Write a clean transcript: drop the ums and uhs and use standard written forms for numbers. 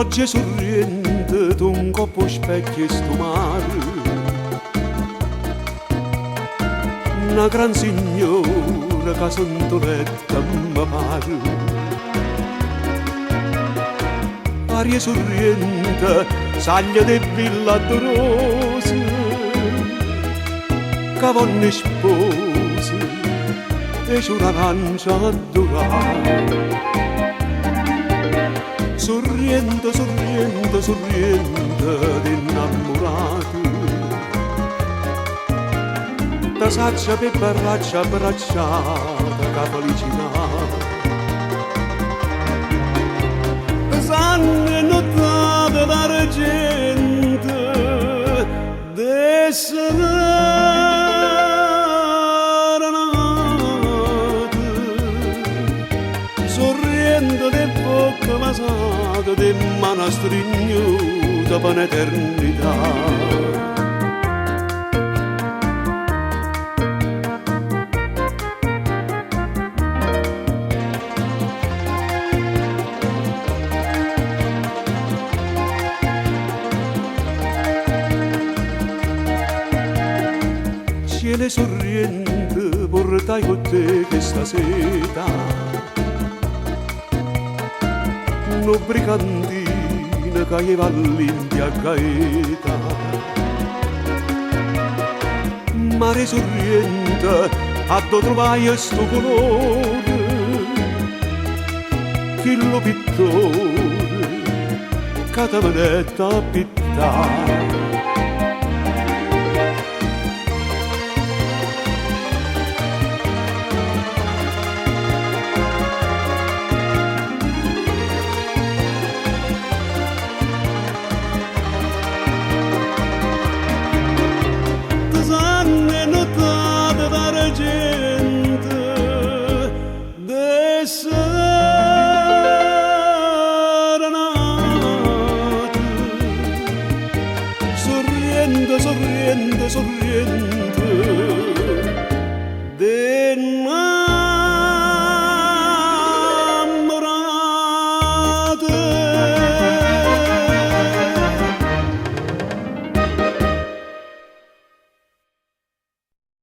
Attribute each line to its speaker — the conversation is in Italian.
Speaker 1: Oggi sorriente d'un coppo specchio e sto mare, una gran signora che santoletta mi pare. Aria sorriente, saglia di villa dolorosa, che vonne spose e c'è una lancia a durare. Sorriendo, sorriendo, sorriendo d'innamorati, da saccia per braccia abbracciata che felicità. Sanne notate d'argento d'esserenate, sorriendo di bocca masata di mano stringuta per un'eternità. Cielo sorriente, portai con te questa sera, una brigantina che gli va limpia gaeta. Mare sorriente, a dove trovai sto colore, che lo pittore, che te venetta a pittare.